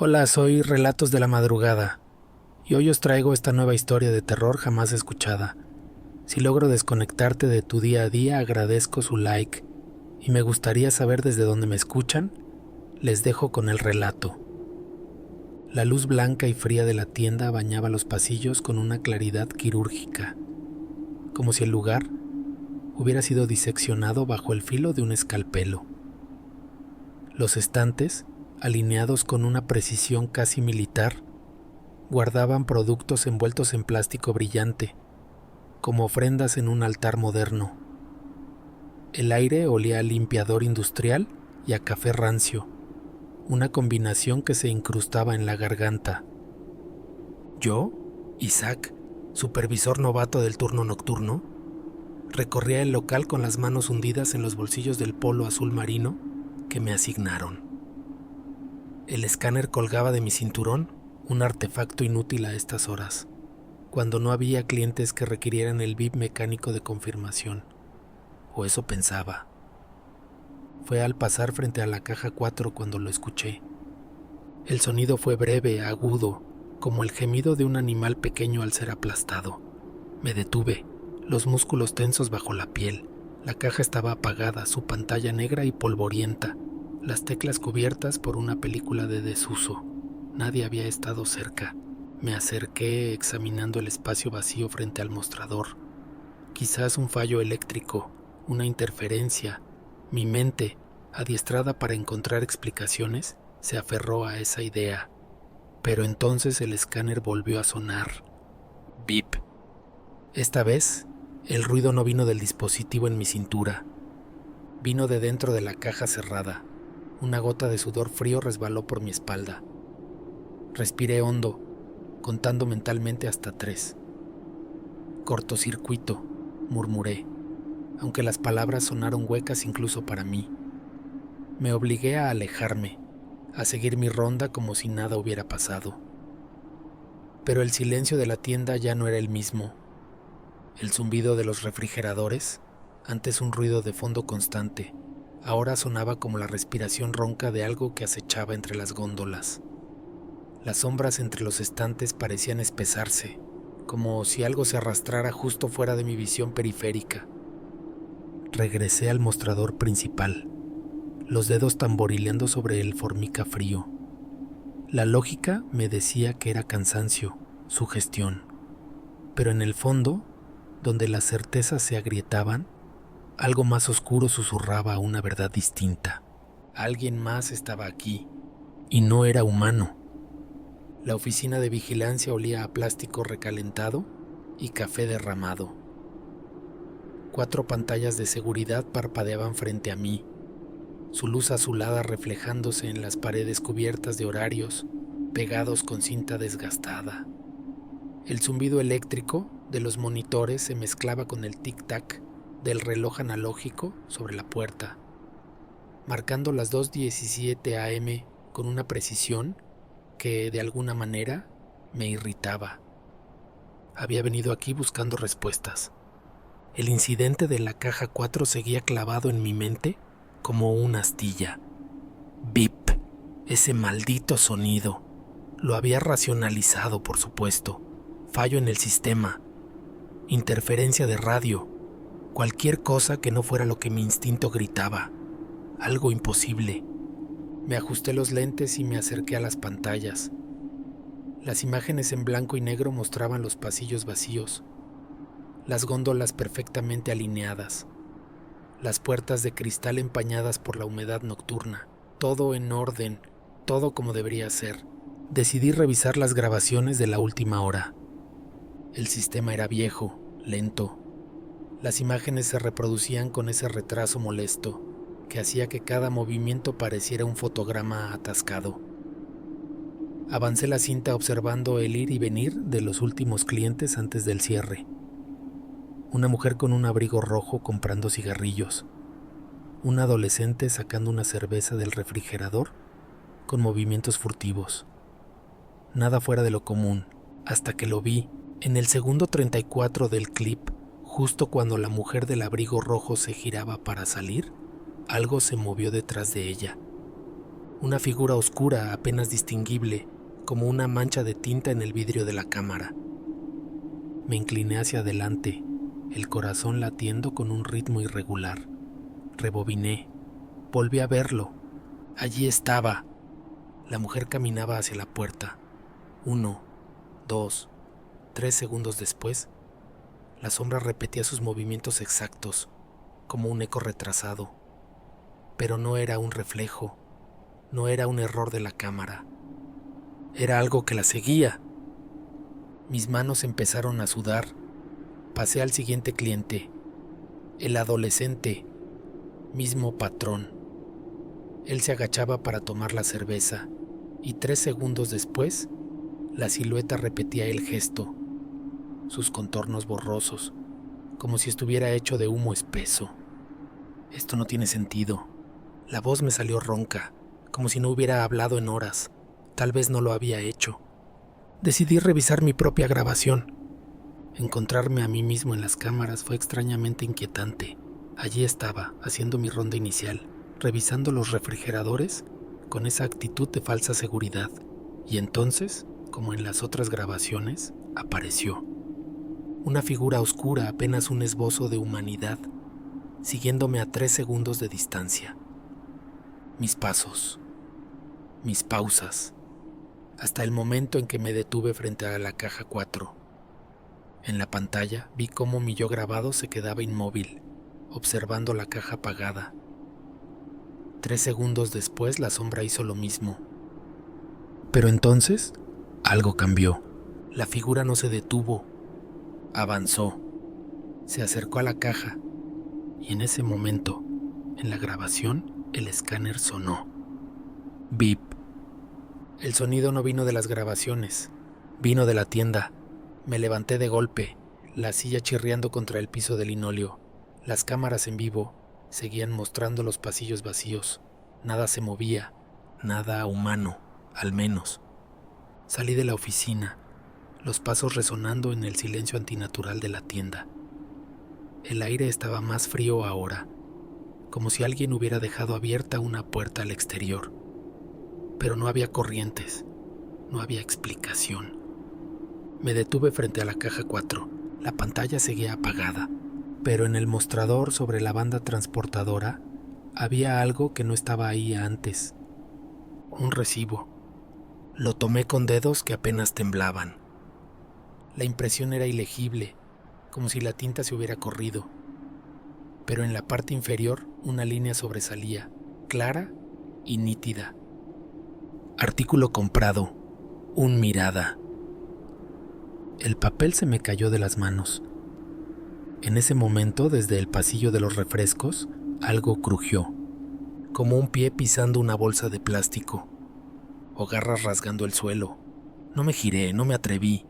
Hola, soy Relatos de la Madrugada y hoy os traigo esta nueva historia de terror jamás escuchada. Si logro desconectarte de tu día a día, agradezco su like y me gustaría saber desde dónde me escuchan. Les dejo con el relato. La luz blanca y fría de la tienda bañaba los pasillos con una claridad quirúrgica, como si el lugar hubiera sido diseccionado bajo el filo de un escalpelo. Los estantes, alineados con una precisión casi militar, guardaban productos envueltos en plástico brillante, como ofrendas en un altar moderno. El aire olía a limpiador industrial y a café rancio, una combinación que se incrustaba en la garganta. Yo, Isaac, supervisor novato del turno nocturno, recorría el local con las manos hundidas en los bolsillos del polo azul marino que me asignaron. El escáner colgaba de mi cinturón, un artefacto inútil a estas horas, cuando no había clientes que requirieran el bip mecánico de confirmación, o eso pensaba. Fue al pasar frente a la caja 4 cuando lo escuché. El sonido fue breve, agudo, como el gemido de un animal pequeño al ser aplastado. Me detuve, los músculos tensos bajo la piel. La caja estaba apagada, su pantalla negra y polvorienta, las teclas cubiertas por una película de desuso. Nadie había estado cerca. Me acerqué examinando el espacio vacío frente al mostrador. Quizás un fallo eléctrico, una interferencia. Mi mente, adiestrada para encontrar explicaciones, se aferró a esa idea. Pero entonces el escáner volvió a sonar. Bip. Esta vez, el ruido no vino del dispositivo en mi cintura. Vino de dentro de la caja cerrada. Una gota de sudor frío resbaló por mi espalda. Respiré hondo, contando mentalmente hasta 3. Cortocircuito, murmuré, aunque las palabras sonaron huecas incluso para mí. Me obligué a alejarme, a seguir mi ronda como si nada hubiera pasado. Pero el silencio de la tienda ya no era el mismo. El zumbido de los refrigeradores, antes un ruido de fondo constante, ahora sonaba como la respiración ronca de algo que acechaba entre las góndolas. Las sombras entre los estantes parecían espesarse, como si algo se arrastrara justo fuera de mi visión periférica. Regresé al mostrador principal, los dedos tamborileando sobre el formica frío. La lógica me decía que era cansancio, sugestión, pero en el fondo, donde las certezas se agrietaban, algo más oscuro susurraba una verdad distinta. Alguien más estaba aquí, y no era humano. La oficina de vigilancia olía a plástico recalentado y café derramado. 4 pantallas de seguridad parpadeaban frente a mí, su luz azulada reflejándose en las paredes cubiertas de horarios, pegados con cinta desgastada. El zumbido eléctrico de los monitores se mezclaba con el tic-tac del reloj analógico sobre la puerta, marcando las 2:17 a.m. con una precisión que, de alguna manera, me irritaba. Había venido aquí buscando respuestas. El incidente de la caja 4 seguía clavado en mi mente como una astilla. Bip, ese maldito sonido. Lo había racionalizado, por supuesto. Fallo en el sistema. Interferencia de radio. Cualquier cosa que no fuera lo que mi instinto gritaba. Algo imposible. Me ajusté los lentes y me acerqué a las pantallas. Las imágenes en blanco y negro mostraban los pasillos vacíos, las góndolas perfectamente alineadas, las puertas de cristal empañadas por la humedad nocturna, todo en orden, todo como debería ser. Decidí revisar las grabaciones de la última hora. El sistema era viejo, lento. Las imágenes se reproducían con ese retraso molesto que hacía que cada movimiento pareciera un fotograma atascado. Avancé la cinta observando el ir y venir de los últimos clientes antes del cierre. Una mujer con un abrigo rojo comprando cigarrillos. Un adolescente sacando una cerveza del refrigerador con movimientos furtivos. Nada fuera de lo común, hasta que lo vi en el segundo 34 del clip, justo cuando la mujer del abrigo rojo se giraba para salir. Algo se movió detrás de ella. Una figura oscura apenas distinguible, como una mancha de tinta en el vidrio de la cámara. Me incliné hacia adelante, el corazón latiendo con un ritmo irregular. Rebobiné. Volví a verlo. Allí estaba. La mujer caminaba hacia la puerta. 1, 2, 3 segundos después, la sombra repetía sus movimientos exactos, como un eco retrasado. Pero no era un reflejo, no era un error de la cámara. Era algo que la seguía. Mis manos empezaron a sudar. Pasé al siguiente cliente, el adolescente, mismo patrón. Él se agachaba para tomar la cerveza y 3 segundos después, la silueta repetía el gesto, sus contornos borrosos, como si estuviera hecho de humo espeso. Esto no tiene sentido. La voz me salió ronca, como si no hubiera hablado en horas. Tal vez no lo había hecho. Decidí revisar mi propia grabación. Encontrarme a mí mismo en las cámaras fue extrañamente inquietante. Allí estaba, haciendo mi ronda inicial, revisando los refrigeradores con esa actitud de falsa seguridad. Y entonces, como en las otras grabaciones, apareció. Una figura oscura, apenas un esbozo de humanidad, siguiéndome a 3 segundos de distancia. Mis pasos, mis pausas, hasta el momento en que me detuve frente a la caja 4. En la pantalla vi cómo mi yo grabado se quedaba inmóvil, observando la caja apagada. 3 segundos después la sombra hizo lo mismo. Pero entonces, algo cambió. La figura no se detuvo, avanzó, se acercó a la caja, y en ese momento, en la grabación, el escáner sonó. Bip. El sonido no vino de las grabaciones, vino de la tienda. Me levanté de golpe, la silla chirriando contra el piso de linóleo. Las cámaras en vivo seguían mostrando los pasillos vacíos. Nada se movía, nada humano, al menos. Salí de la oficina, los pasos resonando en el silencio antinatural de la tienda. El aire estaba más frío ahora, como si alguien hubiera dejado abierta una puerta al exterior. Pero no había corrientes, no había explicación. Me detuve frente a la caja 4. La pantalla seguía apagada, pero en el mostrador sobre la banda transportadora había algo que no estaba ahí antes. Un recibo. Lo tomé con dedos que apenas temblaban. La impresión era ilegible, como si la tinta se hubiera corrido. Pero en la parte inferior una línea sobresalía, clara y nítida. Artículo comprado. Un mirada. El papel se me cayó de las manos. En ese momento, desde el pasillo de los refrescos, algo crujió, como un pie pisando una bolsa de plástico, o garras rasgando el suelo. No me giré, no me atreví,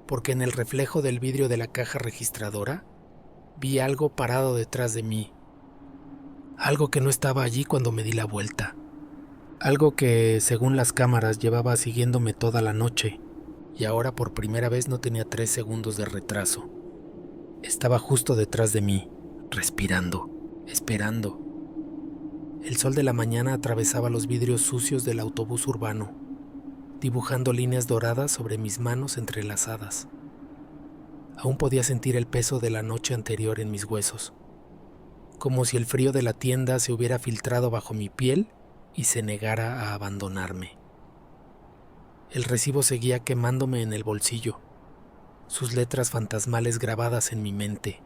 porque en el reflejo del vidrio de la caja registradora vi algo parado detrás de mí, algo que no estaba allí cuando me di la vuelta, algo que, según las cámaras, llevaba siguiéndome toda la noche, y ahora por primera vez no tenía 3 segundos de retraso. Estaba justo detrás de mí, respirando, esperando. El sol de la mañana atravesaba los vidrios sucios del autobús urbano, dibujando líneas doradas sobre mis manos entrelazadas. Aún podía sentir el peso de la noche anterior en mis huesos, como si el frío de la tienda se hubiera filtrado bajo mi piel y se negara a abandonarme. El recibo seguía quemándome en el bolsillo, sus letras fantasmales grabadas en mi mente.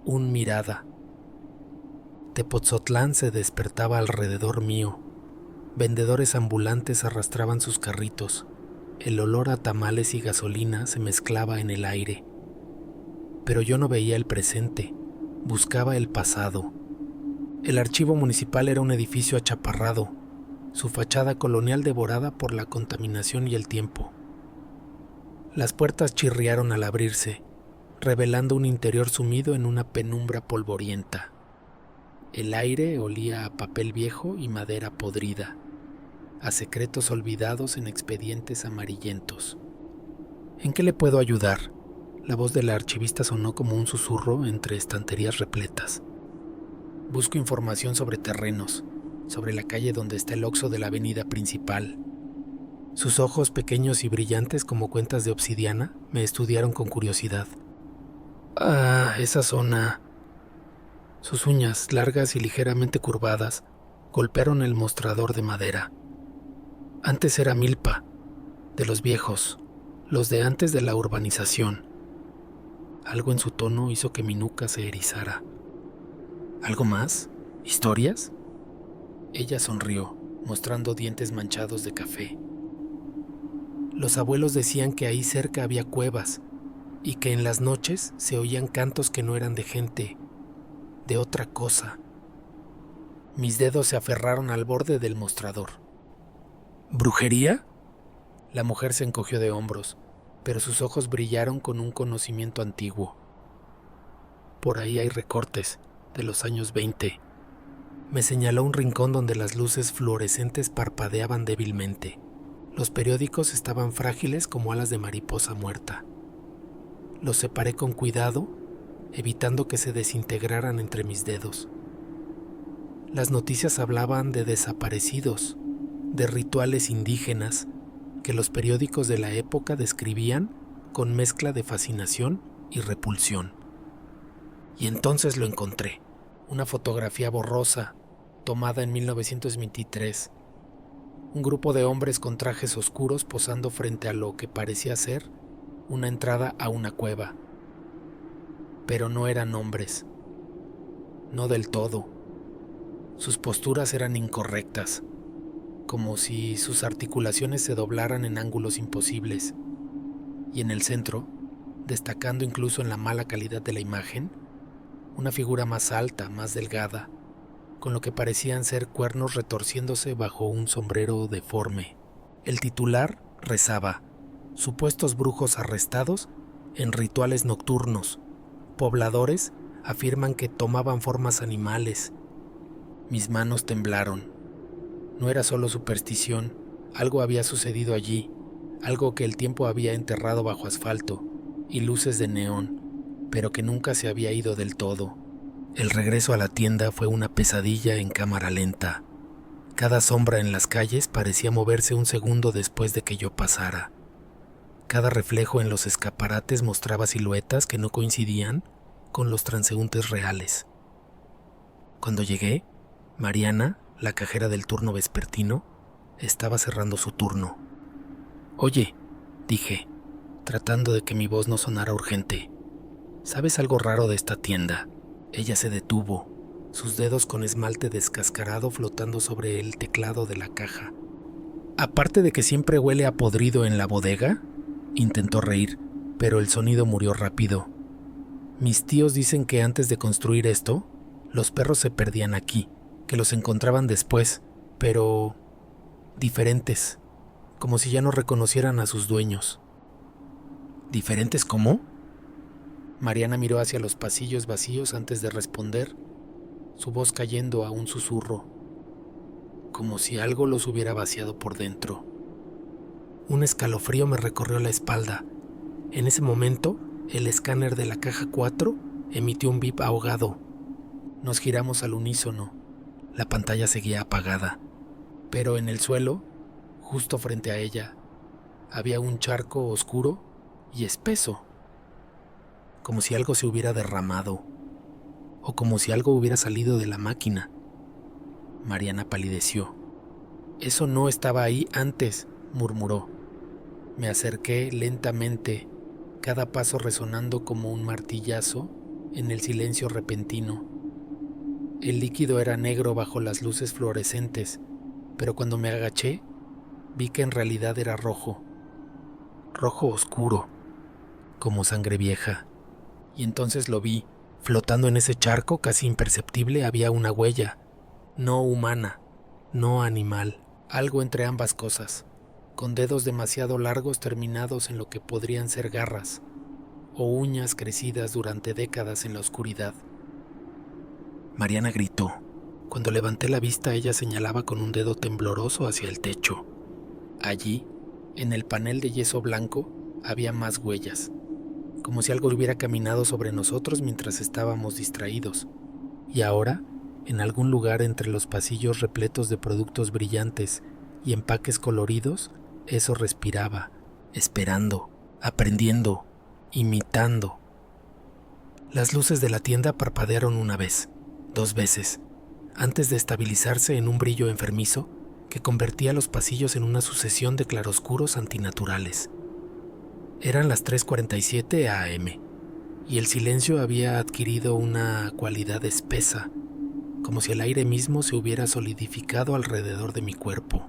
Un mirada. Tepoztlán se despertaba alrededor mío. Vendedores ambulantes arrastraban sus carritos. El olor a tamales y gasolina se mezclaba en el aire. Pero yo no veía el presente, buscaba el pasado. El archivo municipal era un edificio achaparrado, su fachada colonial devorada por la contaminación y el tiempo. Las puertas chirriaron al abrirse, revelando un interior sumido en una penumbra polvorienta. El aire olía a papel viejo y madera podrida, a secretos olvidados en expedientes amarillentos. ¿En qué le puedo ayudar? La voz de la archivista sonó como un susurro entre estanterías repletas. Busco información sobre terrenos. sobre la calle donde está el Oxxo de la avenida principal. Sus ojos pequeños y brillantes como cuentas de obsidiana me estudiaron con curiosidad. Ah, esa zona. Sus uñas, largas y ligeramente curvadas, golpearon el mostrador de madera. Antes era milpa, de los viejos, los de antes de la urbanización. Algo en su tono hizo que mi nuca se erizara. ¿Algo más? ¿Historias? Ella sonrió, mostrando dientes manchados de café. Los abuelos decían que ahí cerca había cuevas y que en las noches se oían cantos que no eran de gente, de otra cosa. Mis dedos se aferraron al borde del mostrador. ¿Brujería? La mujer se encogió de hombros, pero sus ojos brillaron con un conocimiento antiguo. Por ahí hay recortes, de los años 20. Me señaló un rincón donde las luces fluorescentes parpadeaban débilmente. Los periódicos estaban frágiles como alas de mariposa muerta. Los separé con cuidado, evitando que se desintegraran entre mis dedos. Las noticias hablaban de desaparecidos, de rituales indígenas que los periódicos de la época describían con mezcla de fascinación y repulsión. Y entonces lo encontré, una fotografía borrosa, tomada en 1923. Un grupo de hombres con trajes oscuros posando frente a lo que parecía ser una entrada a una cueva. Pero no eran hombres. No del todo. Sus posturas eran incorrectas, como si sus articulaciones se doblaran en ángulos imposibles. Y en el centro, destacando incluso en la mala calidad de la imagen, una figura más alta, más delgada, con lo que parecían ser cuernos retorciéndose bajo un sombrero deforme. El titular rezaba: supuestos brujos arrestados en rituales nocturnos. Pobladores afirman que tomaban formas animales. Mis manos temblaron. No era solo superstición, algo había sucedido allí, algo que el tiempo había enterrado bajo asfalto y luces de neón, pero que nunca se había ido del todo. El regreso a la tienda fue una pesadilla en cámara lenta. Cada sombra en las calles parecía moverse un segundo después de que yo pasara. Cada reflejo en los escaparates mostraba siluetas que no coincidían con los transeúntes reales. Cuando llegué, Mariana, la cajera del turno vespertino, estaba cerrando su turno. «Oye», dije, tratando de que mi voz no sonara urgente, «¿sabes algo raro de esta tienda?» Ella se detuvo, sus dedos con esmalte descascarado flotando sobre el teclado de la caja. «Aparte de que siempre huele a podrido en la bodega», intentó reír, pero el sonido murió rápido. «Mis tíos dicen que antes de construir esto, los perros se perdían aquí, que los encontraban después, pero diferentes, como si ya no reconocieran a sus dueños». «¿Diferentes cómo?». Mariana miró hacia los pasillos vacíos antes de responder, su voz cayendo a un susurro, como si algo los hubiera vaciado por dentro. Un escalofrío me recorrió la espalda. En ese momento, el escáner de la caja 4 emitió un bip ahogado. Nos giramos al unísono. La pantalla seguía apagada, pero en el suelo, justo frente a ella, había un charco oscuro y espeso, como si algo se hubiera derramado, o como si algo hubiera salido de la máquina. Mariana palideció. «Eso no estaba ahí antes», murmuró. Me acerqué lentamente, cada paso resonando como un martillazo en el silencio repentino. El líquido era negro bajo las luces fluorescentes, pero cuando me agaché, vi que en realidad era rojo. Rojo oscuro, como sangre vieja. Y entonces lo vi. Flotando en ese charco casi imperceptible había una huella, no humana, no animal, algo entre ambas cosas, con dedos demasiado largos terminados en lo que podrían ser garras, o uñas crecidas durante décadas en la oscuridad. Mariana gritó. Cuando levanté la vista, ella señalaba con un dedo tembloroso hacia el techo. Allí, en el panel de yeso blanco, había más huellas, como si algo hubiera caminado sobre nosotros mientras estábamos distraídos. Y ahora, en algún lugar entre los pasillos repletos de productos brillantes y empaques coloridos, eso respiraba, esperando, aprendiendo, imitando. Las luces de la tienda parpadearon una vez, 2 veces, antes de estabilizarse en un brillo enfermizo que convertía los pasillos en una sucesión de claroscuros antinaturales. Eran las 3:47 a.m. y el silencio había adquirido una cualidad espesa, como si el aire mismo se hubiera solidificado alrededor de mi cuerpo.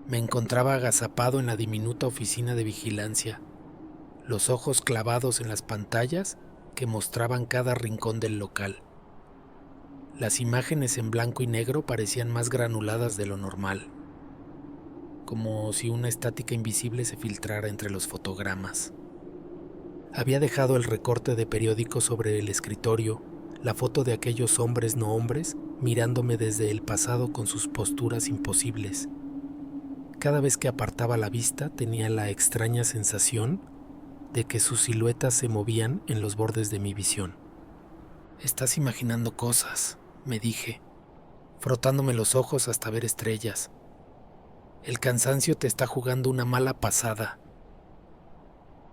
Me encontraba agazapado en la diminuta oficina de vigilancia, los ojos clavados en las pantallas que mostraban cada rincón del local. Las imágenes en blanco y negro parecían más granuladas de lo normal, como si una estática invisible se filtrara entre los fotogramas. Había dejado el recorte de periódico sobre el escritorio, la foto de aquellos hombres no hombres mirándome desde el pasado con sus posturas imposibles. Cada vez que apartaba la vista tenía la extraña sensación de que sus siluetas se movían en los bordes de mi visión. «Estás imaginando cosas», me dije, frotándome los ojos hasta ver estrellas. «El cansancio te está jugando una mala pasada».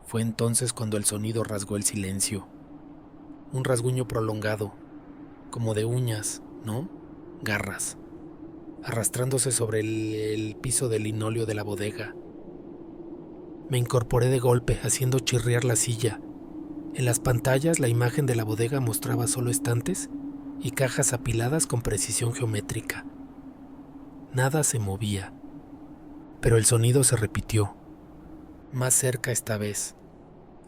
Fue entonces cuando el sonido rasgó el silencio. Un rasguño prolongado, como de uñas, ¿no? Garras, arrastrándose sobre el piso de linóleo de la bodega. Me incorporé de golpe, haciendo chirriar la silla. En las pantallas, la imagen de la bodega mostraba solo estantes y cajas apiladas con precisión geométrica. Nada se movía, pero el sonido se repitió, más cerca esta vez,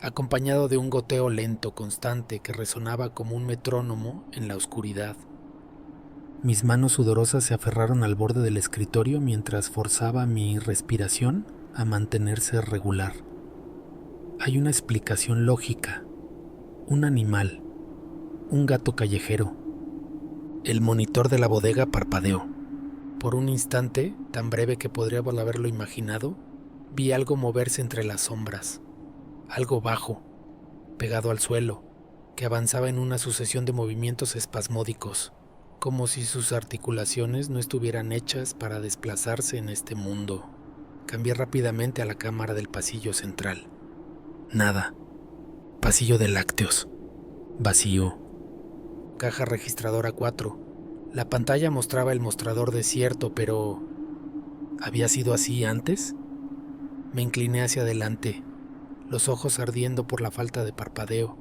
acompañado de un goteo lento, constante, que resonaba como un metrónomo en la oscuridad. Mis manos sudorosas se aferraron al borde del escritorio mientras forzaba mi respiración a mantenerse regular. Hay una explicación lógica. Un animal. Un gato callejero. El monitor de la bodega parpadeó. Por un instante, tan breve que podría haberlo imaginado, vi algo moverse entre las sombras. Algo bajo, pegado al suelo, que avanzaba en una sucesión de movimientos espasmódicos, como si sus articulaciones no estuvieran hechas para desplazarse en este mundo. Cambié rápidamente a la cámara del pasillo central. Nada. Pasillo de lácteos. Vacío. Caja registradora 4. La pantalla mostraba el mostrador desierto, pero ¿había sido así antes? Me incliné hacia adelante, los ojos ardiendo por la falta de parpadeo.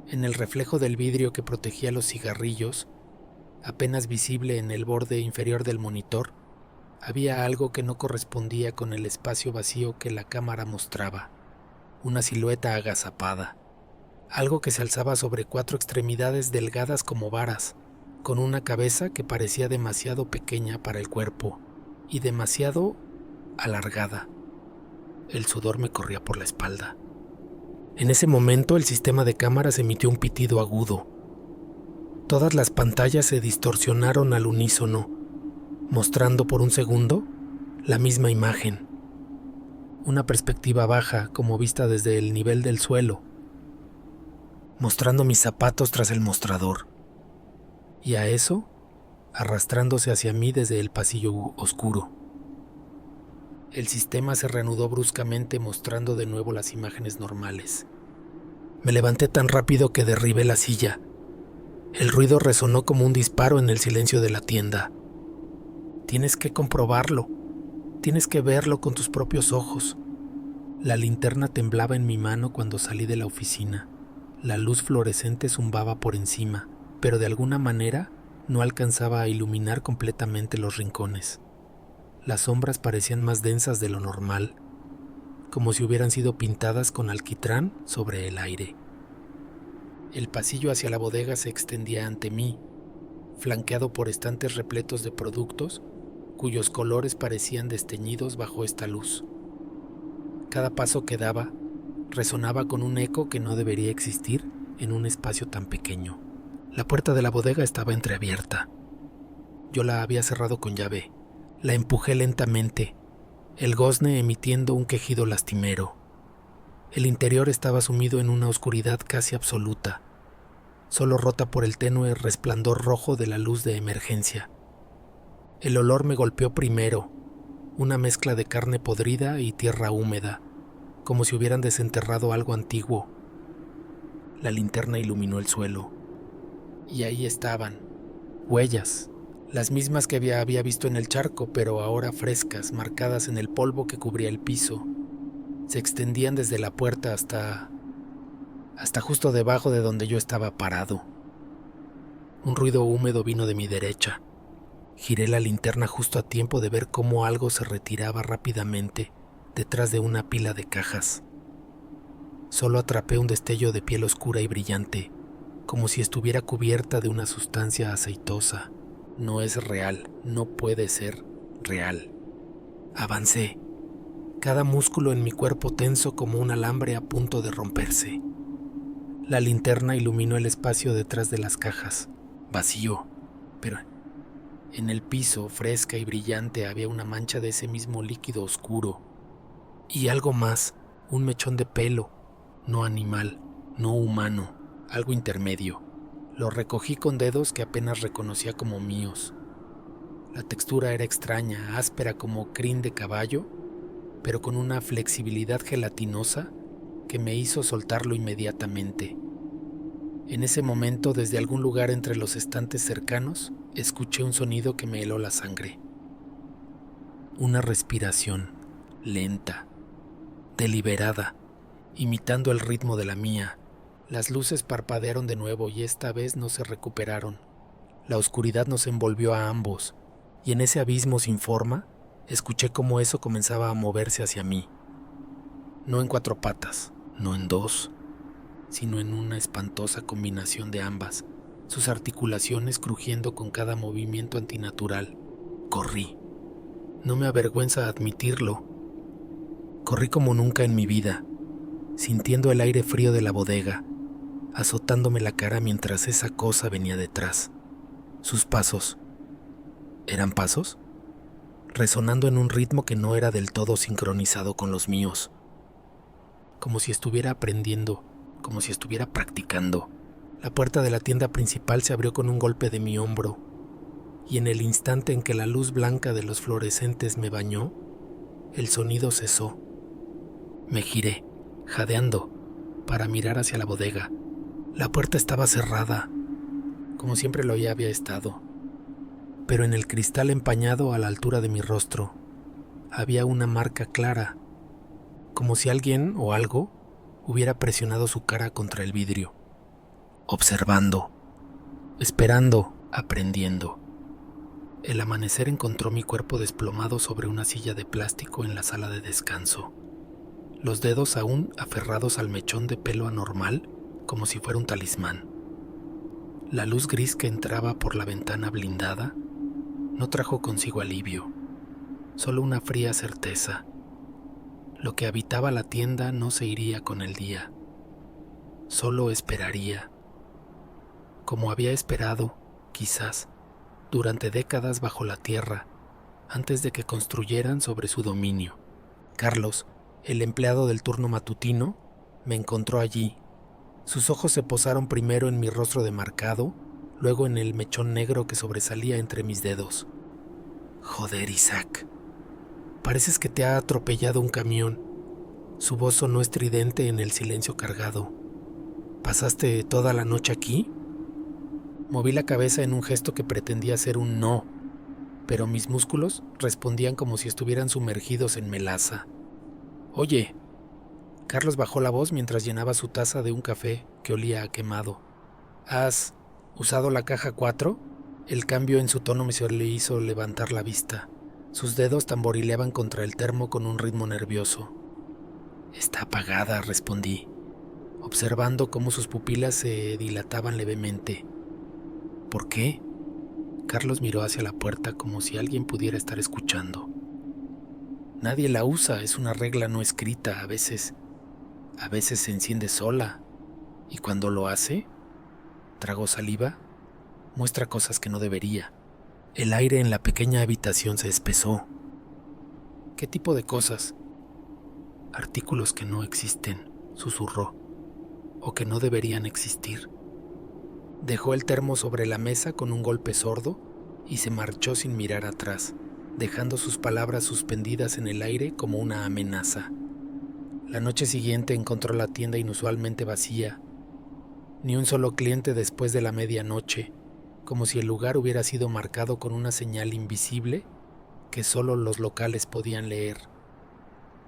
En el reflejo del vidrio que protegía los cigarrillos, apenas visible en el borde inferior del monitor, había algo que no correspondía con el espacio vacío que la cámara mostraba. Una silueta agazapada. Algo que se alzaba sobre 4 extremidades delgadas como varas, con una cabeza que parecía demasiado pequeña para el cuerpo y demasiado alargada. El sudor me corría por la espalda. En ese momento el sistema de cámaras emitió un pitido agudo. Todas las pantallas se distorsionaron al unísono, mostrando por un segundo la misma imagen. Una perspectiva baja, como vista desde el nivel del suelo, mostrando mis zapatos tras el mostrador. Y a eso, arrastrándose hacia mí desde el pasillo oscuro. El sistema se reanudó bruscamente, mostrando de nuevo las imágenes normales. Me levanté tan rápido que derribé la silla. El ruido resonó como un disparo en el silencio de la tienda. Tienes que comprobarlo. Tienes que verlo con tus propios ojos. La linterna temblaba en mi mano cuando salí de la oficina. La luz fluorescente zumbaba por encima, pero de alguna manera no alcanzaba a iluminar completamente los rincones. Las sombras parecían más densas de lo normal, como si hubieran sido pintadas con alquitrán sobre el aire. El pasillo hacia la bodega se extendía ante mí, flanqueado por estantes repletos de productos cuyos colores parecían desteñidos bajo esta luz. Cada paso que daba resonaba con un eco que no debería existir en un espacio tan pequeño. La puerta de la bodega estaba entreabierta. Yo la había cerrado con llave. La empujé lentamente, el gozne emitiendo un quejido lastimero. El interior estaba sumido en una oscuridad casi absoluta. solo rota por el tenue resplandor rojo de la luz de emergencia. El olor me golpeó primero, una mezcla de carne podrida y tierra húmeda, como si hubieran desenterrado algo antiguo. La linterna iluminó el suelo, y ahí estaban, huellas, las mismas que había visto en el charco, pero ahora frescas, marcadas en el polvo que cubría el piso. Se extendían desde la puerta hasta justo debajo de donde yo estaba parado. Un ruido húmedo vino de mi derecha. Giré la linterna justo a tiempo de ver cómo algo se retiraba rápidamente detrás de una pila de cajas. Solo atrapé un destello de piel oscura y brillante, como si estuviera cubierta de una sustancia aceitosa. No es real, no puede ser real. Avancé, cada músculo en mi cuerpo tenso como un alambre a punto de romperse. La linterna iluminó el espacio detrás de las cajas, vacío, pero en el piso, fresca y brillante, había una mancha de ese mismo líquido oscuro. Y algo más, un mechón de pelo, no animal, no humano, algo intermedio. Lo recogí con dedos que apenas reconocía como míos. La textura era extraña, áspera como crin de caballo, pero con una flexibilidad gelatinosa que me hizo soltarlo inmediatamente. En ese momento, desde algún lugar entre los estantes cercanos, escuché un sonido que me heló la sangre. Una respiración, lenta, deliberada, imitando el ritmo de la mía. Las luces parpadearon de nuevo y esta vez no se recuperaron. La oscuridad nos envolvió a ambos, y en ese abismo sin forma, escuché cómo eso comenzaba a moverse hacia mí. No en 4 patas, no en 2, sino en una espantosa combinación de ambas, sus articulaciones crujiendo con cada movimiento antinatural. Corrí. No me avergüenza admitirlo. Corrí como nunca en mi vida, sintiendo el aire frío de la bodega, azotándome la cara mientras esa cosa venía detrás. Sus pasos. ¿Eran pasos? Resonando en un ritmo que no era del todo sincronizado con los míos. Como si estuviera aprendiendo, como si estuviera practicando. La puerta de la tienda principal se abrió con un golpe de mi hombro, y en el instante en que la luz blanca de los fluorescentes me bañó, el sonido cesó. Me giré, jadeando, para mirar hacia la bodega. La puerta estaba cerrada, como siempre lo ya había estado, pero en el cristal empañado a la altura de mi rostro había una marca clara, como si alguien o algo hubiera presionado su cara contra el vidrio. Observando, esperando, aprendiendo. El amanecer encontró mi cuerpo desplomado sobre una silla de plástico en la sala de descanso, los dedos aún aferrados al mechón de pelo anormal como si fuera un talismán. La luz gris que entraba por la ventana blindada no trajo consigo alivio, solo una fría certeza. Lo que habitaba la tienda no se iría con el día, solo esperaría, como había esperado, quizás, durante décadas bajo la tierra, antes de que construyeran sobre su dominio. Carlos, el empleado del turno matutino, me encontró allí. Sus ojos se posaron primero en mi rostro demarcado, luego en el mechón negro que sobresalía entre mis dedos. Joder, Isaac. Pareces que te ha atropellado un camión. Su voz sonó estridente en el silencio cargado. ¿Pasaste toda la noche aquí? Moví la cabeza en un gesto que pretendía ser un no, pero mis músculos respondían como si estuvieran sumergidos en melaza. Oye. Carlos bajó la voz mientras llenaba su taza de un café que olía a quemado. ¿Has usado la caja 4? El cambio en su tono me le hizo levantar la vista. Sus dedos tamborileaban contra el termo con un ritmo nervioso. Está apagada, respondí, observando cómo sus pupilas se dilataban levemente. ¿Por qué? Carlos miró hacia la puerta como si alguien pudiera estar escuchando. Nadie la usa, es una regla no escrita. A veces se enciende sola, y cuando lo hace, tragó saliva, muestra cosas que no debería. El aire en la pequeña habitación se espesó. ¿Qué tipo de cosas? Artículos que no existen, susurró, o que no deberían existir. Dejó el termo sobre la mesa con un golpe sordo y se marchó sin mirar atrás, dejando sus palabras suspendidas en el aire como una amenaza. La noche siguiente encontró la tienda inusualmente vacía. Ni un solo cliente después de la medianoche, como si el lugar hubiera sido marcado con una señal invisible que solo los locales podían leer.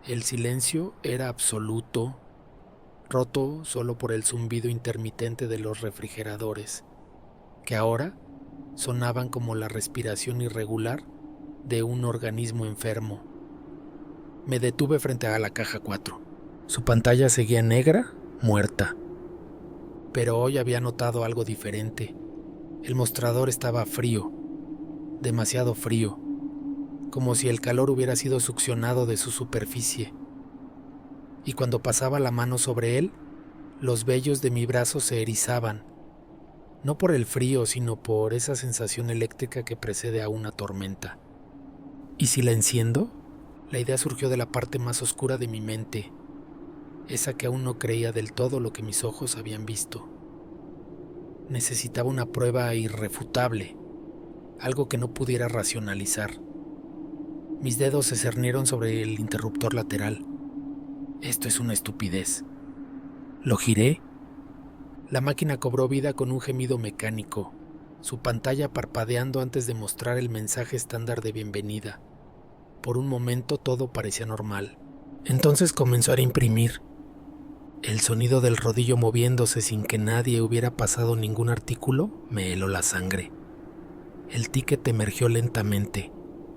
El silencio era absoluto, roto solo por el zumbido intermitente de los refrigeradores, que ahora sonaban como la respiración irregular de un organismo enfermo. Me detuve frente a la caja 4. Su pantalla seguía negra, muerta. Pero hoy había notado algo diferente. El mostrador estaba frío, demasiado frío, como si el calor hubiera sido succionado de su superficie. Y cuando pasaba la mano sobre él, los vellos de mi brazo se erizaban, no por el frío, sino por esa sensación eléctrica que precede a una tormenta. ¿Y si la enciendo? La idea surgió de la parte más oscura de mi mente, esa que aún no creía del todo lo que mis ojos habían visto. Necesitaba una prueba irrefutable, algo que no pudiera racionalizar. Mis dedos se cernieron sobre el interruptor lateral. Esto es una estupidez. Lo giré. La máquina cobró vida con un gemido mecánico, su pantalla parpadeando antes de mostrar el mensaje estándar de bienvenida. Por un momento todo parecía normal. Entonces comenzó a imprimir. El sonido del rodillo moviéndose sin que nadie hubiera pasado ningún artículo me heló la sangre. El ticket emergió lentamente,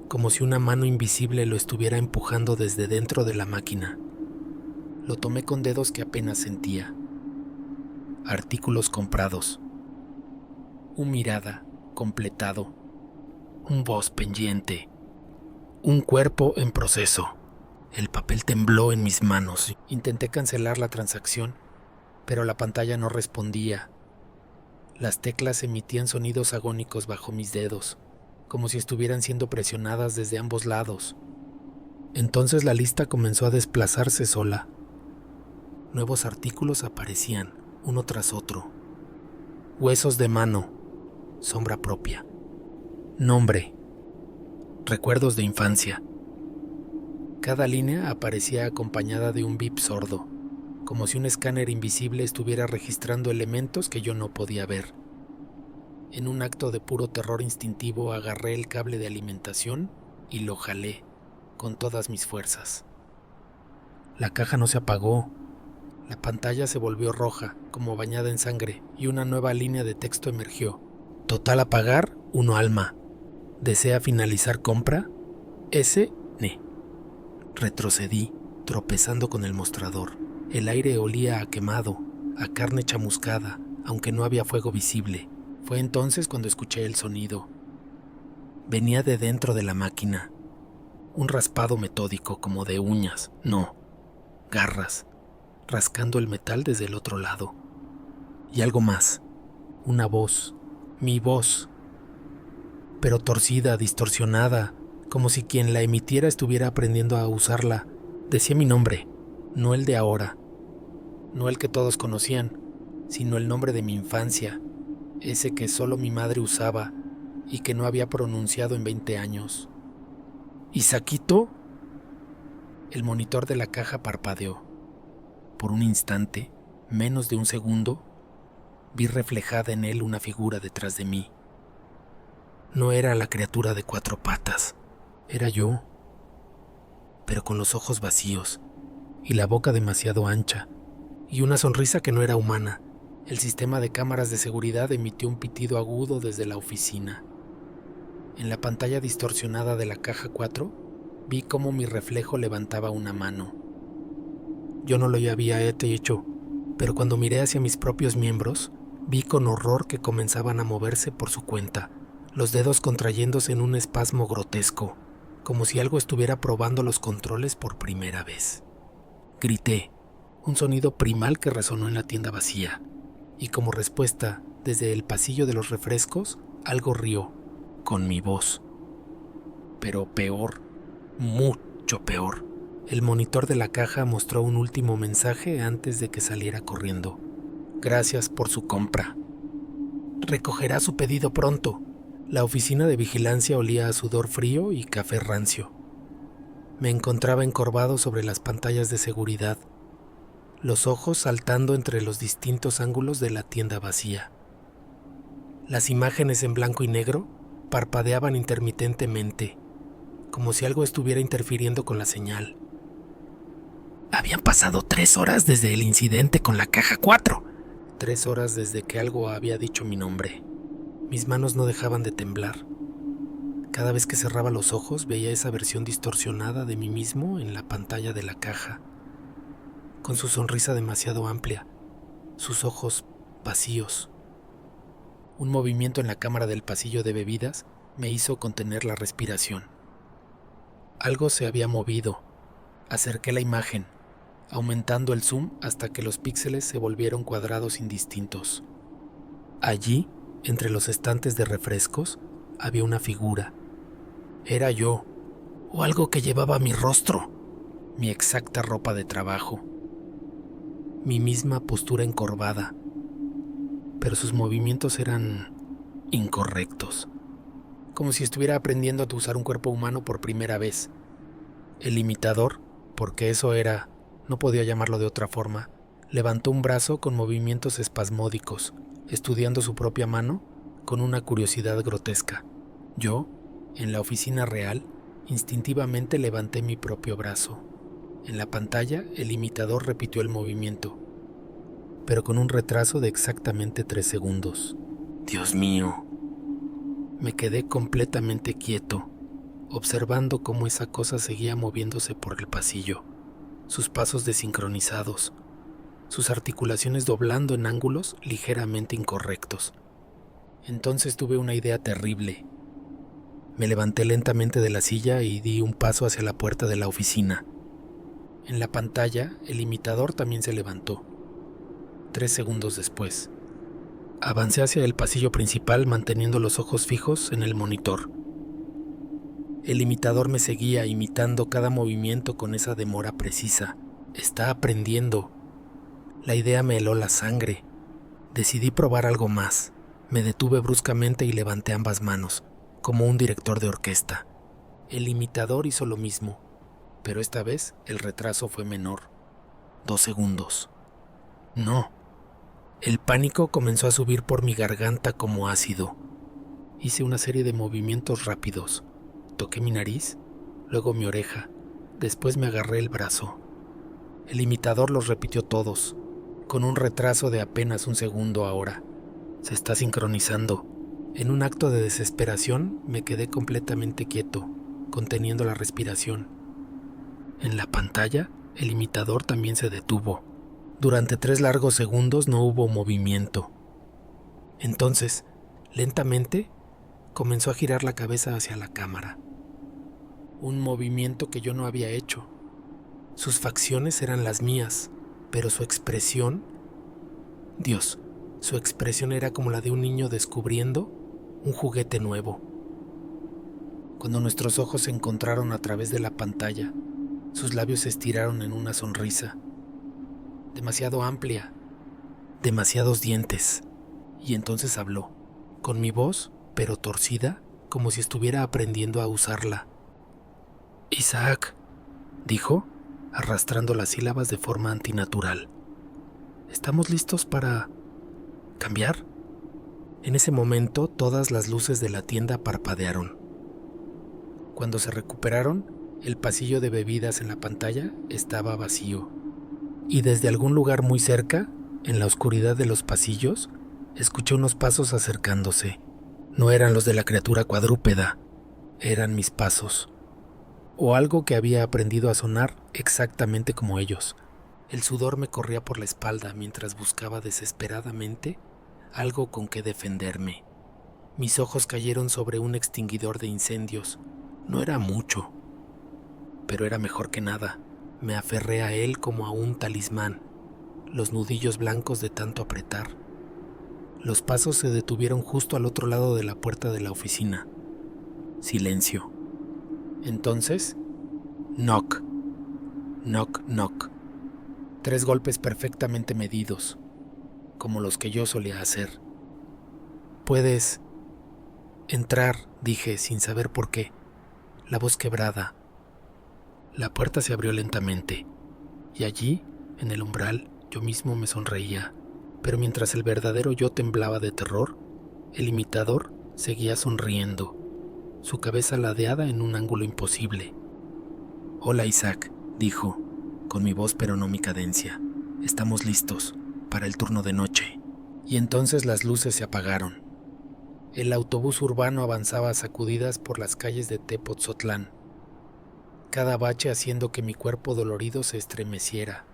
como si una mano invisible lo estuviera empujando desde dentro de la máquina. Lo tomé con dedos que apenas sentía. Artículos comprados. Un mirada completado. Un voz pendiente. Un cuerpo en proceso. El papel tembló en mis manos. Intenté cancelar la transacción, pero la pantalla no respondía. Las teclas emitían sonidos agónicos bajo mis dedos, como si estuvieran siendo presionadas desde ambos lados. Entonces la lista comenzó a desplazarse sola. Nuevos artículos aparecían, uno tras otro. Huesos de mano, sombra propia. Nombre, recuerdos de infancia. Cada línea aparecía acompañada de un bip sordo, como si un escáner invisible estuviera registrando elementos que yo no podía ver. En un acto de puro terror instintivo agarré el cable de alimentación y lo jalé con todas mis fuerzas. La caja no se apagó. La pantalla se volvió roja, como bañada en sangre, y una nueva línea de texto emergió. Total a pagar, 1 alma. ¿Desea finalizar compra? S.N. Retrocedí, tropezando con el mostrador. El aire olía a quemado, a carne chamuscada, aunque no había fuego visible. Fue entonces cuando escuché el sonido. Venía de dentro de la máquina. Un raspado metódico como de uñas, no, garras, rascando el metal desde el otro lado. Y algo más, una voz, mi voz, pero torcida, distorsionada, como si quien la emitiera estuviera aprendiendo a usarla. Decía mi nombre, no el de ahora, no el que todos conocían, sino el nombre de mi infancia, ese que solo mi madre usaba y que no había pronunciado en 20 años. ¿Isaquito? El monitor de la caja parpadeó. Por un instante, menos de un segundo, vi reflejada en él una figura detrás de mí. No era la criatura de 4 patas, era yo, pero con los ojos vacíos y la boca demasiado ancha y una sonrisa que no era humana. El sistema de cámaras de seguridad emitió un pitido agudo desde la oficina. En la pantalla distorsionada de la caja 4, vi cómo mi reflejo levantaba una mano. Yo no lo había hecho, pero cuando miré hacia mis propios miembros, vi con horror que comenzaban a moverse por su cuenta, los dedos contrayéndose en un espasmo grotesco, como si algo estuviera probando los controles por primera vez. Grité, un sonido primal que resonó en la tienda vacía, y como respuesta, desde el pasillo de los refrescos, algo rió, con mi voz. Pero peor, mucho peor. El monitor de la caja mostró un último mensaje antes de que saliera corriendo. Gracias por su compra. recogerá su pedido pronto. La oficina de vigilancia olía a sudor frío y café rancio. Me encontraba encorvado sobre las pantallas de seguridad, los ojos saltando entre los distintos ángulos de la tienda vacía. Las imágenes en blanco y negro parpadeaban intermitentemente, como si algo estuviera interfiriendo con la señal. Habían pasado 3 horas desde el incidente con la caja 4. 3 horas desde que algo había dicho mi nombre. Mis manos no dejaban de temblar. Cada vez que cerraba los ojos veía esa versión distorsionada de mí mismo en la pantalla de la caja, con su sonrisa demasiado amplia, sus ojos vacíos. Un movimiento en la cámara del pasillo de bebidas me hizo contener la respiración. Algo se había movido. Acerqué la imagen, aumentando el zoom hasta que los píxeles se volvieron cuadrados indistintos. Allí, entre los estantes de refrescos, había una figura. Era yo, o algo que llevaba mi rostro, mi exacta ropa de trabajo, mi misma postura encorvada, pero sus movimientos eran incorrectos, como si estuviera aprendiendo a usar un cuerpo humano por primera vez. El imitador, porque eso era, no podía llamarlo de otra forma, levantó un brazo con movimientos espasmódicos, estudiando su propia mano con una curiosidad grotesca. Yo, en la oficina real, instintivamente levanté mi propio brazo. En la pantalla, el imitador repitió el movimiento, pero con un retraso de exactamente 3 segundos. ¡Dios mío! Me quedé completamente quieto, observando cómo esa cosa seguía moviéndose por el pasillo, sus pasos desincronizados, sus articulaciones doblando en ángulos ligeramente incorrectos. Entonces tuve una idea terrible. Me levanté lentamente de la silla y di un paso hacia la puerta de la oficina. En la pantalla, el imitador también se levantó. 3 segundos después, avancé hacia el pasillo principal manteniendo los ojos fijos en el monitor. El imitador me seguía imitando cada movimiento con esa demora precisa. Está aprendiendo. La idea me heló la sangre. Decidí probar algo más. Me detuve bruscamente y levanté ambas manos, como un director de orquesta. El imitador hizo lo mismo, pero esta vez el retraso fue menor. 2 segundos. No. El pánico comenzó a subir por mi garganta como ácido. Hice una serie de movimientos rápidos. Toqué mi nariz, luego mi oreja, después me agarré el brazo. El imitador los repitió todos, con un retraso de apenas 1 segundo ahora. Se está sincronizando. En un acto de desesperación me quedé completamente quieto, conteniendo la respiración. En la pantalla, el imitador también se detuvo. Durante 3 largos segundos no hubo movimiento. Entonces, lentamente, comenzó a girar la cabeza hacia la cámara. Un movimiento que yo no había hecho. Sus facciones eran las mías, pero su expresión... Dios, su expresión era como la de un niño descubriendo un juguete nuevo. Cuando nuestros ojos se encontraron a través de la pantalla, sus labios se estiraron en una sonrisa. Demasiado amplia, demasiados dientes. Y entonces habló, con mi voz, pero torcida, como si estuviera aprendiendo a usarla. Isaac, dijo, arrastrando las sílabas de forma antinatural. ¿Estamos listos para cambiar? En ese momento, todas las luces de la tienda parpadearon. Cuando se recuperaron, el pasillo de bebidas en la pantalla estaba vacío. Y desde algún lugar muy cerca, en la oscuridad de los pasillos, escuché unos pasos acercándose. No eran los de la criatura cuadrúpeda, eran mis pasos. O algo que había aprendido a sonar exactamente como ellos. El sudor me corría por la espalda mientras buscaba desesperadamente algo con que defenderme. Mis ojos cayeron sobre un extinguidor de incendios. No era mucho, pero era mejor que nada. Me aferré a él como a un talismán, los nudillos blancos de tanto apretar. Los pasos se detuvieron justo al otro lado de la puerta de la oficina. Silencio. Entonces, knock, knock, knock. 3 golpes perfectamente medidos, como los que yo solía hacer. Puedes entrar, dije, sin saber por qué, la voz quebrada. La puerta se abrió lentamente, y allí, en el umbral, yo mismo me sonreía, pero mientras el verdadero yo temblaba de terror, el imitador seguía sonriendo, su cabeza ladeada en un ángulo imposible. «Hola, Isaac», dijo, con mi voz pero no mi cadencia. «Estamos listos para el turno de noche». Y entonces las luces se apagaron. El autobús urbano avanzaba a sacudidas por las calles de Tepoztlán, cada bache haciendo que mi cuerpo dolorido se estremeciera.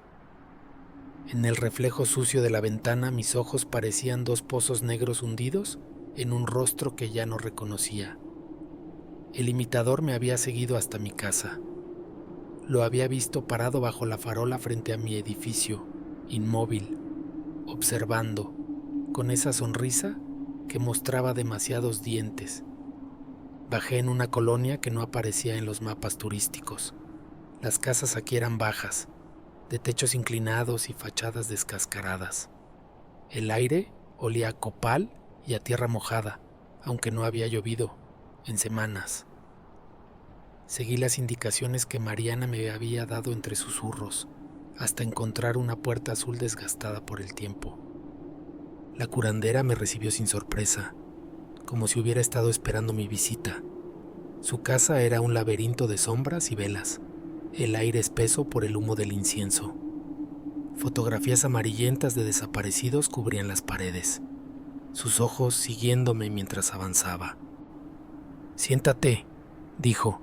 En el reflejo sucio de la ventana mis ojos parecían dos pozos negros hundidos en un rostro que ya no reconocía. El imitador me había seguido hasta mi casa. Lo había visto parado bajo la farola frente a mi edificio, inmóvil, observando, con esa sonrisa que mostraba demasiados dientes. Bajé en una colonia que no aparecía en los mapas turísticos. Las casas aquí eran bajas, de techos inclinados y fachadas descascaradas. El aire olía a copal y a tierra mojada, aunque no había llovido en semanas. Seguí las indicaciones que Mariana me había dado entre susurros, hasta encontrar una puerta azul desgastada por el tiempo. La curandera me recibió sin sorpresa, como si hubiera estado esperando mi visita. Su casa era un laberinto de sombras y velas, el aire espeso por el humo del incienso. Fotografías amarillentas de desaparecidos cubrían las paredes, sus ojos siguiéndome mientras avanzaba. «Siéntate», dijo,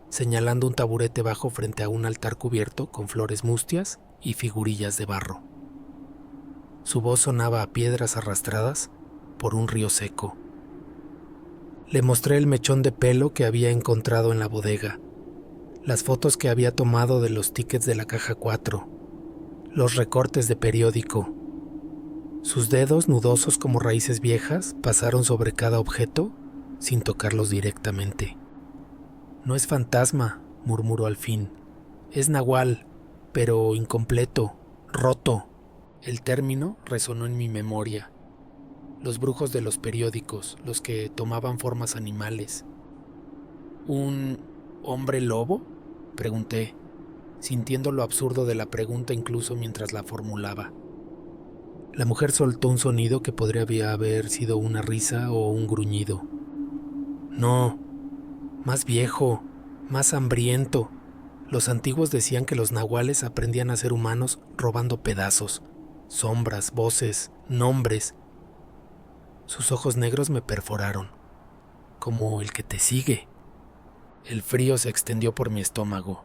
señalando un taburete bajo frente a un altar cubierto con flores mustias y figurillas de barro. Su voz sonaba a piedras arrastradas por un río seco. Le mostré el mechón de pelo que había encontrado en la bodega, las fotos que había tomado de los tickets de la caja 4, los recortes de periódico. Sus dedos, nudosos como raíces viejas, pasaron sobre cada objeto sin tocarlos directamente. «No es fantasma», murmuró al fin. «Es nahual, pero incompleto, roto». El término resonó en mi memoria. Los brujos de los periódicos, los que tomaban formas animales. «¿Un hombre lobo?», pregunté, sintiendo lo absurdo de la pregunta incluso mientras la formulaba. La mujer soltó un sonido que podría haber sido una risa o un gruñido. «No, más viejo, más hambriento. Los antiguos decían que los nahuales aprendían a ser humanos robando pedazos, sombras, voces, nombres». Sus ojos negros me perforaron, como el que te sigue. El frío se extendió por mi estómago.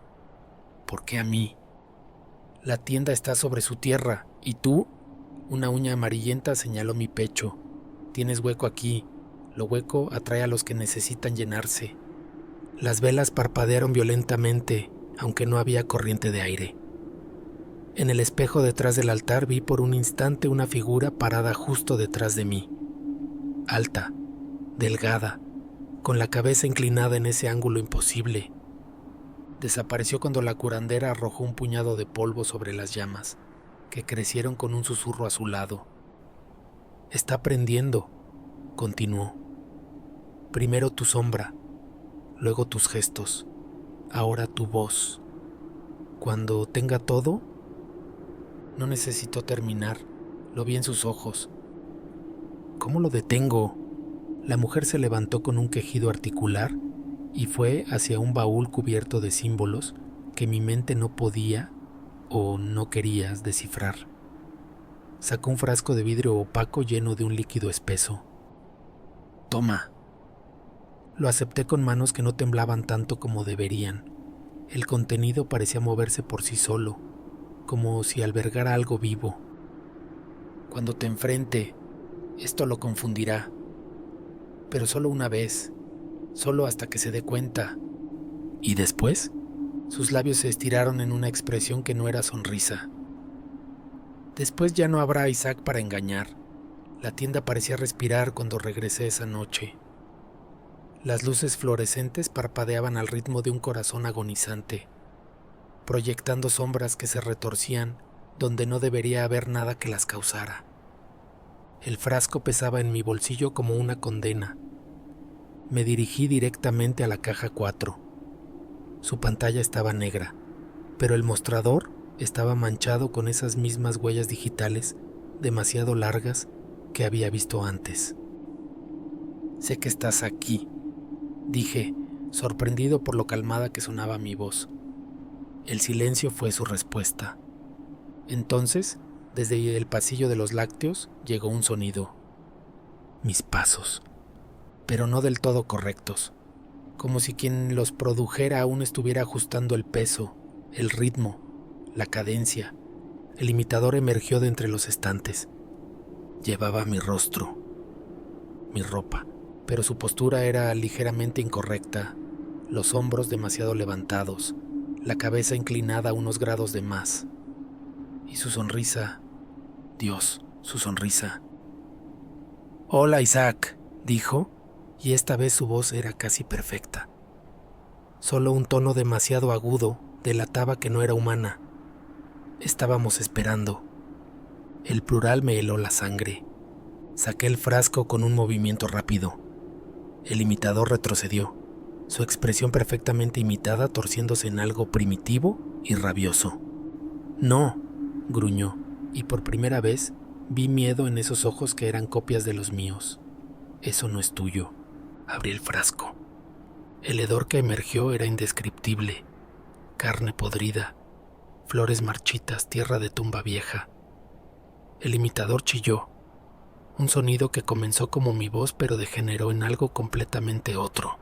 ¿Por qué a mí? «La tienda está sobre su tierra. ¿Y tú?», una uña amarillenta señaló mi pecho. «Tienes hueco aquí. Lo hueco atrae a los que necesitan llenarse». Las velas parpadearon violentamente, aunque no había corriente de aire. En el espejo detrás del altar vi por un instante una figura parada justo detrás de mí. Alta, delgada, con la cabeza inclinada en ese ángulo imposible. Desapareció cuando la curandera arrojó un puñado de polvo sobre las llamas, que crecieron con un susurro a su lado. «Está prendiendo», continuó. «Primero tu sombra, luego tus gestos, ahora tu voz. Cuando tenga todo...». No necesitó terminar, lo vi en sus ojos. «¿Cómo lo detengo?». La mujer se levantó con un quejido articular y fue hacia un baúl cubierto de símbolos que mi mente no podía o no quería descifrar. Sacó un frasco de vidrio opaco lleno de un líquido espeso. «Toma». Lo acepté con manos que no temblaban tanto como deberían. El contenido parecía moverse por sí solo, como si albergara algo vivo. «Cuando te enfrente, esto lo confundirá. Pero solo una vez, solo hasta que se dé cuenta». «¿Y después?». Sus labios se estiraron en una expresión que no era sonrisa. «Después ya no habrá Isaac para engañar». La tienda parecía respirar cuando regresé esa noche. Las luces fluorescentes parpadeaban al ritmo de un corazón agonizante, proyectando sombras que se retorcían donde no debería haber nada que las causara. El frasco pesaba en mi bolsillo como una condena. Me dirigí directamente a la caja 4. Su pantalla estaba negra, pero el mostrador estaba manchado con esas mismas huellas digitales demasiado largas que había visto antes. «Sé que estás aquí», dije, sorprendido por lo calmada que sonaba mi voz. El silencio fue su respuesta. Entonces, desde el pasillo de los lácteos llegó un sonido. Mis pasos, pero no del todo correctos, como si quien los produjera aún estuviera ajustando el peso, el ritmo, la cadencia. El imitador emergió de entre los estantes. Llevaba mi rostro, mi ropa, pero su postura era ligeramente incorrecta, los hombros demasiado levantados, la cabeza inclinada unos grados de más. Y su sonrisa, Dios, su sonrisa. «Hola, Isaac», dijo, y esta vez su voz era casi perfecta. Solo un tono demasiado agudo delataba que no era humana. Estábamos esperando. El plural me heló la sangre. Saqué el frasco con un movimiento rápido. El imitador retrocedió, su expresión perfectamente imitada torciéndose en algo primitivo y rabioso. «No», gruñó, y por primera vez vi miedo en esos ojos que eran copias de los míos. «Eso no es tuyo». Abrí el frasco. El hedor que emergió era indescriptible. Carne podrida, flores marchitas, tierra de tumba vieja. El imitador chilló, un sonido que comenzó como mi voz pero degeneró en algo completamente otro.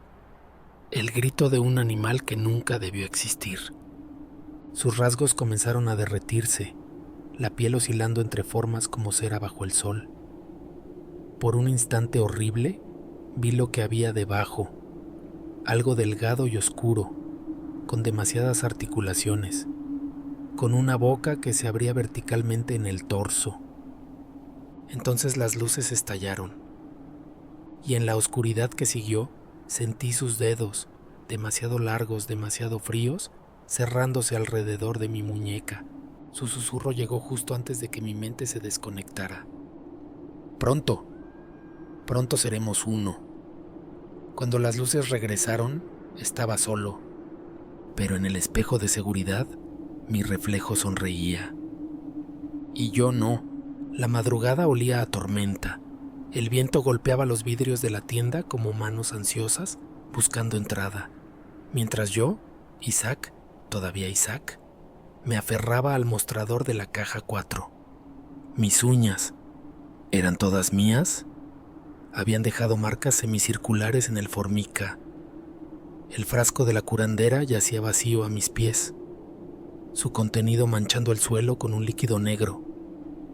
El grito de un animal que nunca debió existir. Sus rasgos comenzaron a derretirse, la piel oscilando entre formas como cera bajo el sol. Por un instante horrible, vi lo que había debajo, algo delgado y oscuro, con demasiadas articulaciones, con una boca que se abría verticalmente en el torso. Entonces las luces estallaron, y en la oscuridad que siguió, sentí sus dedos, demasiado largos, demasiado fríos, cerrándose alrededor de mi muñeca. Su susurro llegó justo antes de que mi mente se desconectara. «Pronto, pronto seremos uno». Cuando las luces regresaron, estaba solo, pero en el espejo de seguridad, mi reflejo sonreía. Y yo no. La madrugada olía a tormenta. El viento golpeaba los vidrios de la tienda como manos ansiosas buscando entrada, mientras yo, Isaac, todavía Isaac, me aferraba al mostrador de la caja 4. Mis uñas, ¿eran todas mías? Habían dejado marcas semicirculares en el formica. El frasco de la curandera yacía vacío a mis pies, su contenido manchando el suelo con un líquido negro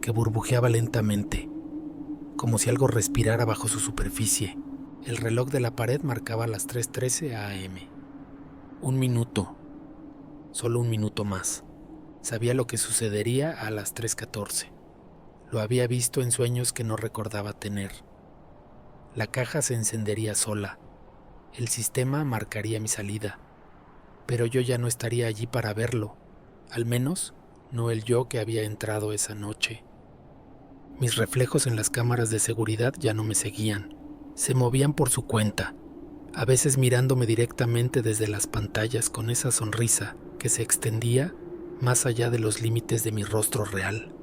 que burbujeaba lentamente, como si algo respirara bajo su superficie. El reloj de la pared marcaba las 3:13 a.m. Un minuto, solo un minuto más. Sabía lo que sucedería a las 3:14. Lo había visto en sueños que no recordaba tener. La caja se encendería sola. El sistema marcaría mi salida. Pero yo ya no estaría allí para verlo. Al menos, no el yo que había entrado esa noche. Mis reflejos en las cámaras de seguridad ya no me seguían. Se movían por su cuenta, a veces mirándome directamente desde las pantallas con esa sonrisa que se extendía más allá de los límites de mi rostro real.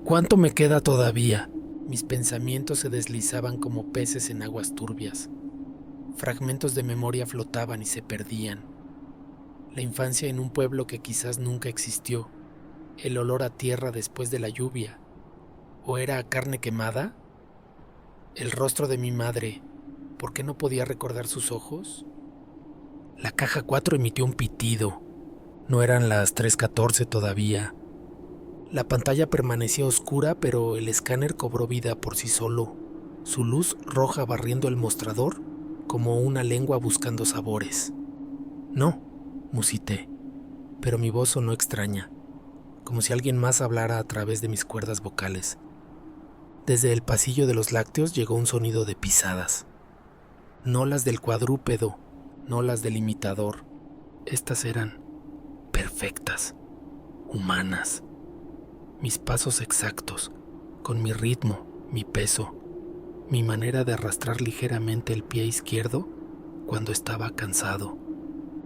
¿Cuánto me queda todavía? Mis pensamientos se deslizaban como peces en aguas turbias. Fragmentos de memoria flotaban y se perdían. La infancia en un pueblo que quizás nunca existió, el olor a tierra después de la lluvia, ¿o era a carne quemada? El rostro de mi madre, ¿por qué no podía recordar sus ojos? La caja 4 emitió un pitido. No eran las 3:14 todavía. La pantalla permanecía oscura, pero el escáner cobró vida por sí solo, su luz roja barriendo el mostrador como una lengua buscando sabores. «No», musité, pero mi voz sonó extraña, como si alguien más hablara a través de mis cuerdas vocales. Desde el pasillo de los lácteos llegó un sonido de pisadas. No las del cuadrúpedo, no las del imitador. Estas eran perfectas, humanas. Mis pasos exactos, con mi ritmo, mi peso, mi manera de arrastrar ligeramente el pie izquierdo cuando estaba cansado.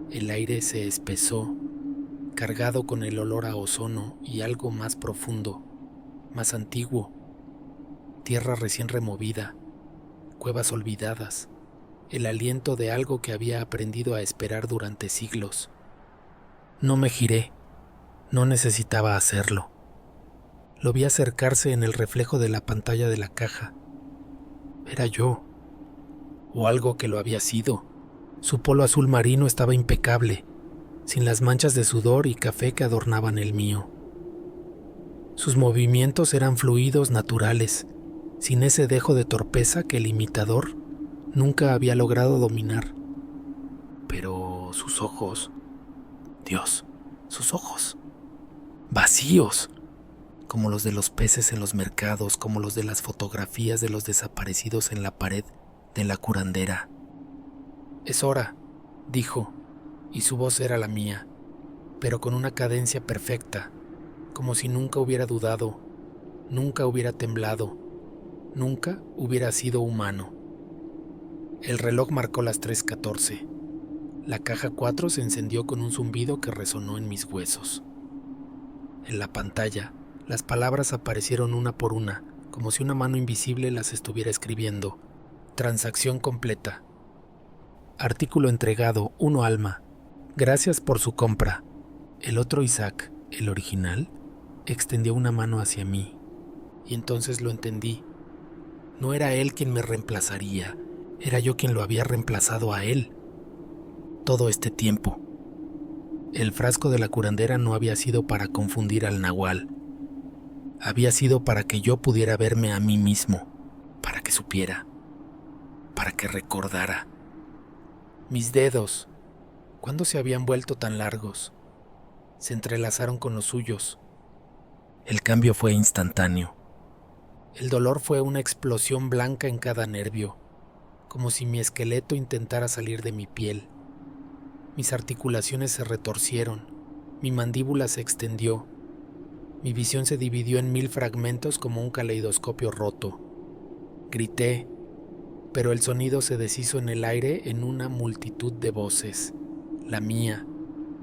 El aire se espesó, cargado con el olor a ozono y algo más profundo, más antiguo. Tierra recién removida, cuevas olvidadas, el aliento de algo que había aprendido a esperar durante siglos. No me giré, no necesitaba hacerlo. Lo vi acercarse en el reflejo de la pantalla de la caja. Era yo, o algo que lo había sido. Su polo azul marino estaba impecable, sin las manchas de sudor y café que adornaban el mío. Sus movimientos eran fluidos, naturales, sin ese dejo de torpeza que el imitador nunca había logrado dominar. Pero sus ojos, Dios, sus ojos, vacíos, como los de los peces en los mercados, como los de las fotografías de los desaparecidos en la pared de la curandera. «Es hora», dijo, y su voz era la mía, pero con una cadencia perfecta, como si nunca hubiera dudado, nunca hubiera temblado, nunca hubiera sido humano. El reloj marcó las 3:14. La caja 4 se encendió con un zumbido que resonó en mis huesos. En la pantalla, las palabras aparecieron una por una, como si una mano invisible las estuviera escribiendo. Transacción completa. Artículo entregado, 1 alma. Gracias por su compra. El otro Isaac, el original, extendió una mano hacia mí. Y entonces lo entendí. No era él quien me reemplazaría, era yo quien lo había reemplazado a él. Todo este tiempo. El frasco de la curandera no había sido para confundir al nahual. Había sido para que yo pudiera verme a mí mismo, para que supiera, para que recordara. Mis dedos, ¿cuándo se habían vuelto tan largos? Se entrelazaron con los suyos. El cambio fue instantáneo. El dolor fue una explosión blanca en cada nervio, como si mi esqueleto intentara salir de mi piel. Mis articulaciones se retorcieron, mi mandíbula se extendió, mi visión se dividió en 1000 fragmentos como un caleidoscopio roto. Grité, pero el sonido se deshizo en el aire en una multitud de voces. La mía,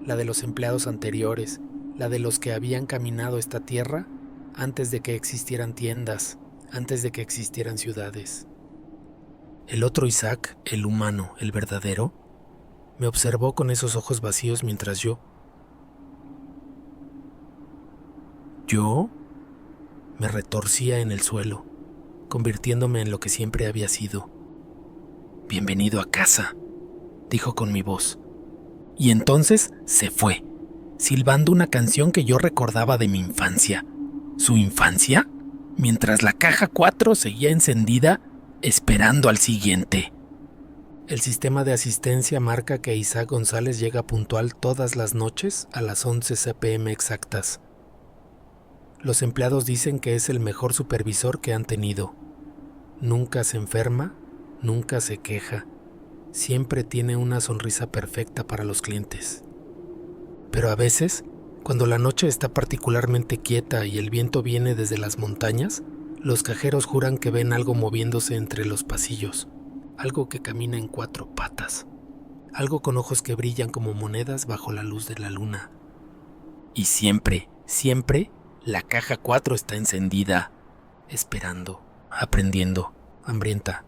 la de los empleados anteriores, la de los que habían caminado esta tierra antes de que existieran tiendas, antes de que existieran ciudades. El otro Isaac, el humano, el verdadero, me observó con esos ojos vacíos mientras yo me retorcía en el suelo, convirtiéndome en lo que siempre había sido. «Bienvenido a casa», dijo con mi voz. Y entonces se fue, silbando una canción que yo recordaba de mi infancia. ¿Su infancia? Mientras la caja 4 seguía encendida, esperando al siguiente. El sistema de asistencia marca que Isaac González llega puntual todas las noches a las 11 p.m. exactas. Los empleados dicen que es el mejor supervisor que han tenido. Nunca se enferma, nunca se queja. Siempre tiene una sonrisa perfecta para los clientes. Pero a veces, cuando la noche está particularmente quieta y el viento viene desde las montañas, los cajeros juran que ven algo moviéndose entre los pasillos, algo que camina en 4 patas, algo con ojos que brillan como monedas bajo la luz de la luna. Y siempre, la caja 4 está encendida, esperando, aprendiendo, hambrienta.